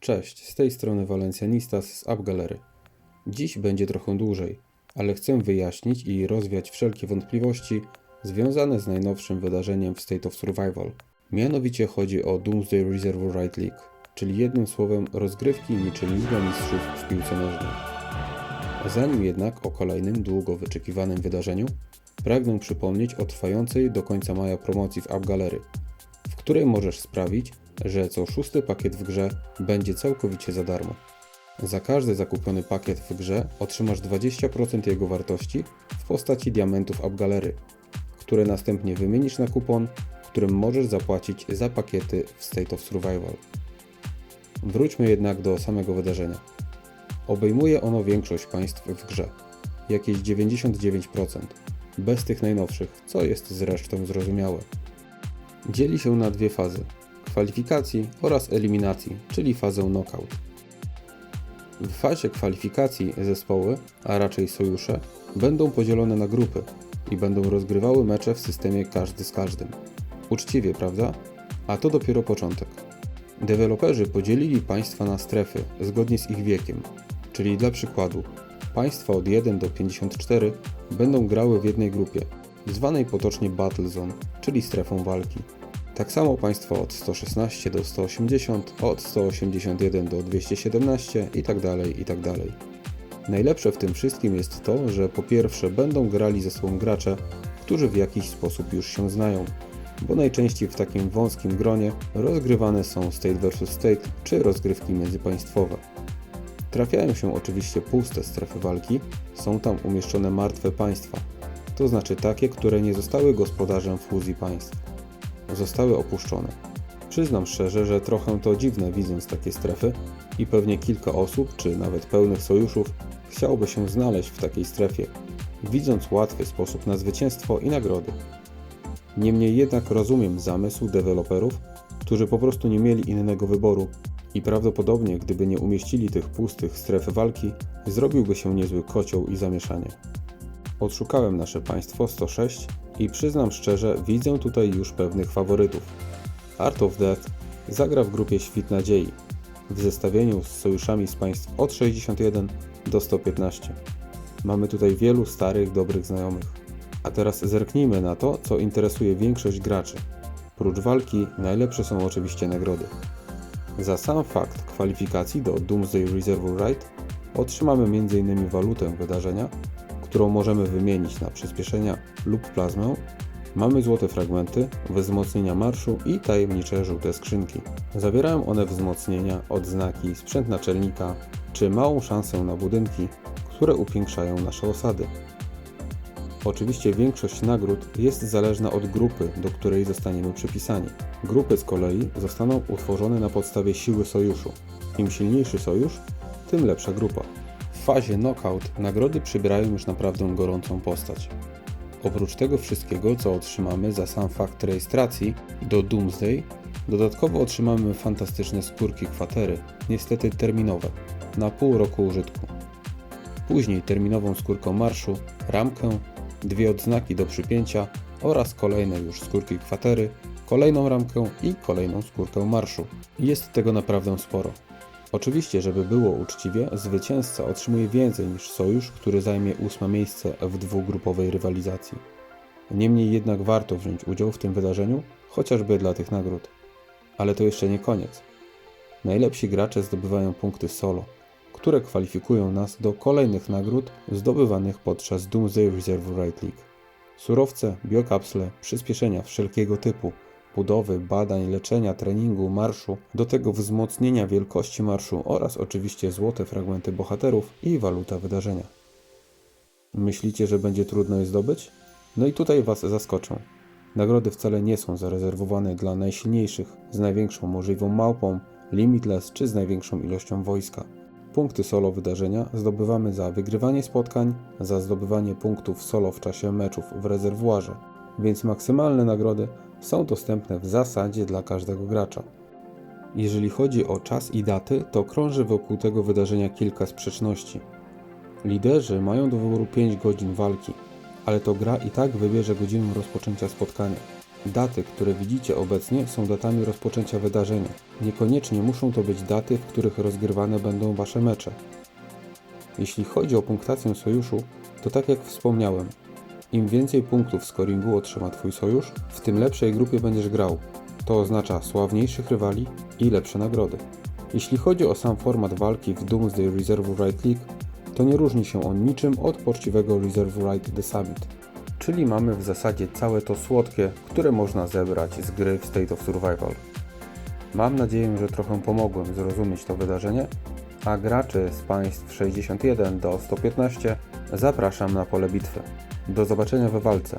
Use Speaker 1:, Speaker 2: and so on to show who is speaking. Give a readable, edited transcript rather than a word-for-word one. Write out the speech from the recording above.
Speaker 1: Cześć, z tej strony Valencianistas z AppGallery. Dziś będzie trochę dłużej, ale chcę wyjaśnić i rozwiać wszelkie wątpliwości związane z najnowszym wydarzeniem w State of Survival. Mianowicie chodzi o Doomsday Reservoir Right League, czyli jednym słowem rozgrywki niczym Liga Mistrzów w piłce nożnej. Zanim jednak o kolejnym, długo wyczekiwanym wydarzeniu, pragnę przypomnieć o trwającej do końca maja promocji w AppGallery, w której możesz sprawić, że co 6. pakiet w grze będzie całkowicie za darmo. Za każdy zakupiony pakiet w grze otrzymasz 20% jego wartości w postaci diamentów AppGallery, które następnie wymienisz na kupon, którym możesz zapłacić za pakiety w State of Survival. Wróćmy jednak do samego wydarzenia. Obejmuje ono większość państw w grze, jakieś 99%, bez tych najnowszych, co jest zresztą zrozumiałe. Dzieli się na dwie fazy: kwalifikacji oraz eliminacji, czyli fazę knockout. W fazie kwalifikacji zespoły, a raczej sojusze, będą podzielone na grupy i będą rozgrywały mecze w systemie każdy z każdym. Uczciwie, prawda? A to dopiero początek. Deweloperzy podzielili państwa na strefy zgodnie z ich wiekiem, czyli dla przykładu państwa od 1 do 54 będą grały w jednej grupie, zwanej potocznie Battle Zone, czyli strefą walki. Tak samo państwa od 116 do 180, od 181 do 217 itd. itd. Najlepsze w tym wszystkim jest to, że po pierwsze będą grali ze sobą gracze, którzy w jakiś sposób już się znają, bo najczęściej w takim wąskim gronie rozgrywane są State vs State czy rozgrywki międzypaństwowe. Trafiają się oczywiście puste strefy walki, są tam umieszczone martwe państwa, to znaczy takie, które nie zostały gospodarzem fuzji państw. Zostały opuszczone. Przyznam szczerze, że trochę to dziwne widząc takie strefy i pewnie kilka osób, czy nawet pełnych sojuszów chciałoby się znaleźć w takiej strefie, widząc łatwy sposób na zwycięstwo i nagrody. Niemniej jednak rozumiem zamysł deweloperów, którzy po prostu nie mieli innego wyboru i prawdopodobnie gdyby nie umieścili tych pustych stref walki, zrobiłby się niezły kocioł i zamieszanie. Odszukałem nasze państwo 106 i przyznam szczerze, widzę tutaj już pewnych faworytów. Art of Death zagra w grupie Świt Nadziei, w zestawieniu z sojuszami z państw od 61 do 115. Mamy tutaj wielu starych, dobrych znajomych. A teraz zerknijmy na to, co interesuje większość graczy. Prócz walki, najlepsze są oczywiście nagrody. Za sam fakt kwalifikacji do Doomsday Reservoir Right otrzymamy m.in. walutę wydarzenia, którą możemy wymienić na przyspieszenia lub plazmę. Mamy złote fragmenty, wzmocnienia marszu i tajemnicze żółte skrzynki. Zawierają one wzmocnienia, odznaki, sprzęt naczelnika czy małą szansę na budynki, które upiększają nasze osady. Oczywiście większość nagród jest zależna od grupy, do której zostaniemy przypisani. Grupy z kolei zostaną utworzone na podstawie siły sojuszu. Im silniejszy sojusz, tym lepsza grupa. W fazie knockout nagrody przybierają już naprawdę gorącą postać. Oprócz tego wszystkiego, co otrzymamy za sam fakt rejestracji do Doomsday, dodatkowo otrzymamy fantastyczne skórki kwatery, niestety terminowe, na pół roku użytku. Później terminową skórkę marszu, ramkę, 2 odznaki do przypięcia oraz kolejne już skórki kwatery, kolejną ramkę i kolejną skórkę marszu. Jest tego naprawdę sporo. Oczywiście, żeby było uczciwie, zwycięzca otrzymuje więcej niż sojusz, który zajmie 8. miejsce w dwugrupowej rywalizacji. Niemniej jednak warto wziąć udział w tym wydarzeniu, chociażby dla tych nagród. Ale to jeszcze nie koniec. Najlepsi gracze zdobywają punkty solo, które kwalifikują nas do kolejnych nagród zdobywanych podczas Doomsday Reservoir Right League. Surowce, biokapsle, przyspieszenia wszelkiego typu, budowy, badań, leczenia, treningu, marszu, do tego wzmocnienia wielkości marszu oraz oczywiście złote fragmenty bohaterów i waluta wydarzenia. Myślicie, że będzie trudno je zdobyć? No i tutaj Was zaskoczę. Nagrody wcale nie są zarezerwowane dla najsilniejszych, z największą możliwą małpą, limitless czy z największą ilością wojska. Punkty solo wydarzenia zdobywamy za wygrywanie spotkań, za zdobywanie punktów solo w czasie meczów w rezerwuarze, więc maksymalne nagrody są dostępne w zasadzie dla każdego gracza. Jeżeli chodzi o czas i daty, to krąży wokół tego wydarzenia kilka sprzeczności. Liderzy mają do wyboru 5 godzin walki, ale to gra i tak wybierze godzinę rozpoczęcia spotkania. Daty, które widzicie obecnie, są datami rozpoczęcia wydarzenia. Niekoniecznie muszą to być daty, w których rozgrywane będą wasze mecze. Jeśli chodzi o punktację sojuszu, to tak jak wspomniałem, im więcej punktów w scoringu otrzyma twój sojusz, w tym lepszej grupie będziesz grał. To oznacza sławniejszych rywali i lepsze nagrody. Jeśli chodzi o sam format walki w Doomsday Reserve Right League, to nie różni się on niczym od poczciwego Reserve Right The Summit. Czyli mamy w zasadzie całe to słodkie, które można zebrać z gry w State of Survival. Mam nadzieję, że trochę pomogłem zrozumieć to wydarzenie, a graczy z państw 61 do 115 zapraszam na pole bitwy. Do zobaczenia we walce.